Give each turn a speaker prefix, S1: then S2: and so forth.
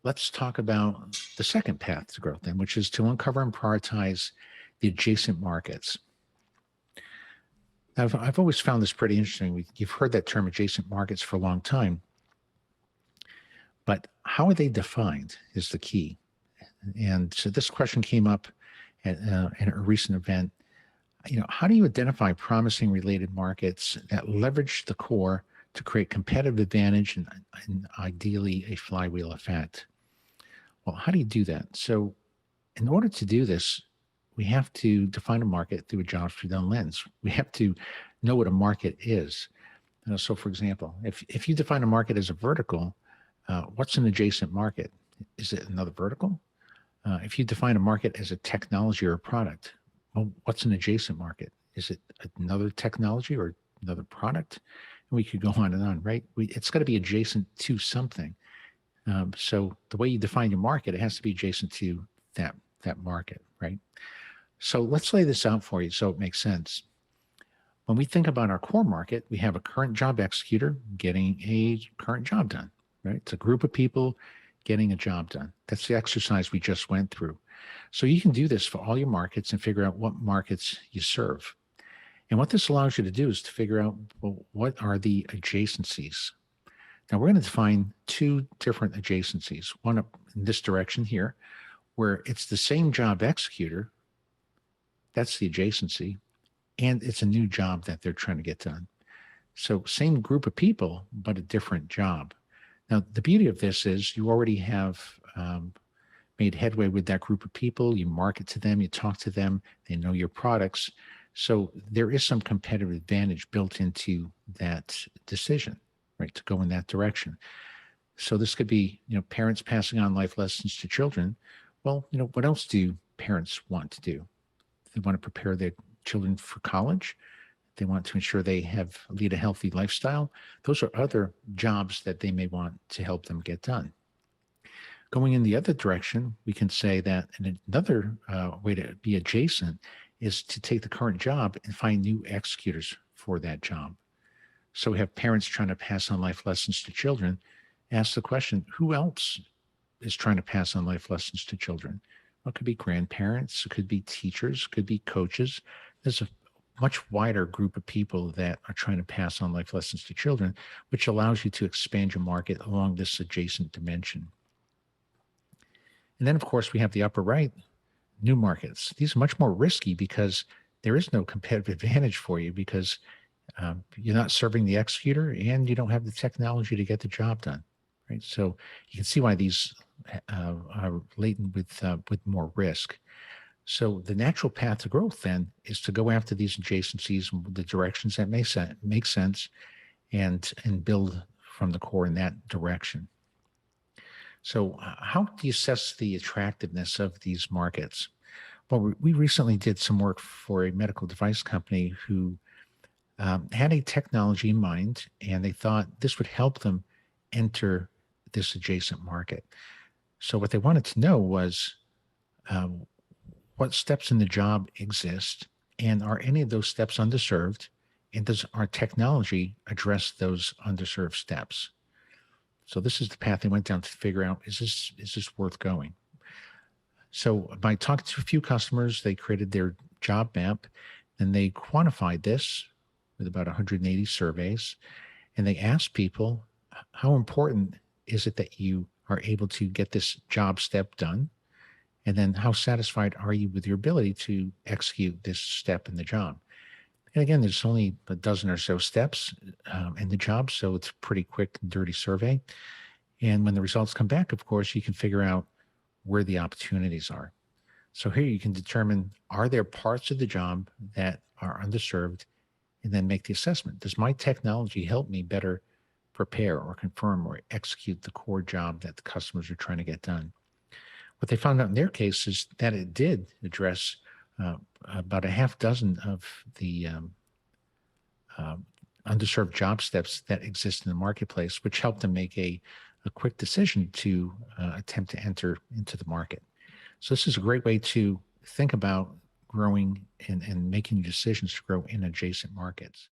S1: let's talk about the second path to growth then, which is to uncover and prioritize the adjacent markets. Now, I've always found this pretty interesting. You've heard that term adjacent markets for a long time, but how are they defined is the key. And so this question came up in a recent event. How do you identify promising related markets that leverage the core to create competitive advantage and ideally a flywheel effect? Well, how do you do that? So, in order to do this, we have to define a market through a jobs per done lens. We have to know what a market is. So, for example, if you define a market as a vertical, what's an adjacent market? Is it another vertical? If you define a market as a technology or a product, well, what's an adjacent market? Is it another technology or another product? And we could go on and on, right? It's got to be adjacent to something. So the way you define your market, it has to be adjacent to that market, right? So let's lay this out for you so it makes sense. When we think about our core market, we have a current job executor getting a current job done, right? It's a group of people getting a job done. That's the exercise we just went through. So you can do this for all your markets and figure out what markets you serve. And what this allows you to do is to figure out, well, what are the adjacencies? Now we're going to define two different adjacencies, one up in this direction here, where it's the same job executor, that's the adjacency, and it's a new job that they're trying to get done. So same group of people, but a different job. Now, the beauty of this is you already have made headway with that group of people. You market to them, you talk to them, they know your products. So there is some competitive advantage built into that decision, right, to go in that direction. So this could be, parents passing on life lessons to children. Well, what else do parents want to do? They want to prepare their children for college. They want to ensure they lead a healthy lifestyle. Those are other jobs that they may want to help them get done. Going in the other direction, we can say that another way to be adjacent is to take the current job and find new executors for that job. So we have parents trying to pass on life lessons to children. Ask the question, who else is trying to pass on life lessons to children? Well, it could be grandparents, it could be teachers, it could be coaches. There's a much wider group of people that are trying to pass on life lessons to children, which allows you to expand your market along this adjacent dimension. And then, of course, we have the upper right, new markets. These are much more risky because there is no competitive advantage for you because you're not serving the executor and you don't have the technology to get the job done, right? So you can see why these are laden with more risk. So the natural path to growth then is to go after these adjacencies, the directions that make sense, and build from the core in that direction. So how do you assess the attractiveness of these markets? Well, we recently did some work for a medical device company who had a technology in mind, and they thought this would help them enter this adjacent market. So what they wanted to know was what steps in the job exist, and are any of those steps underserved, and does our technology address those underserved steps? So this is the path they went down to figure out, is this worth going? So by talking to a few customers, they created their job map, and they quantified this with about 180 surveys, and they asked people, how important is it that you are able to get this job step done? And then how satisfied are you with your ability to execute this step in the job? And again, there's only a dozen or so steps in the job, so it's a pretty quick and dirty survey. And when the results come back, of course, you can figure out where the opportunities are. So here you can determine, are there parts of the job that are underserved, and then make the assessment. Does my technology help me better prepare or confirm or execute the core job that the customers are trying to get done? What they found out in their case is that it did address about a half dozen of the underserved job steps that exist in the marketplace, which helped them make a quick decision to attempt to enter into the market. So this is a great way to think about growing and making decisions to grow in adjacent markets.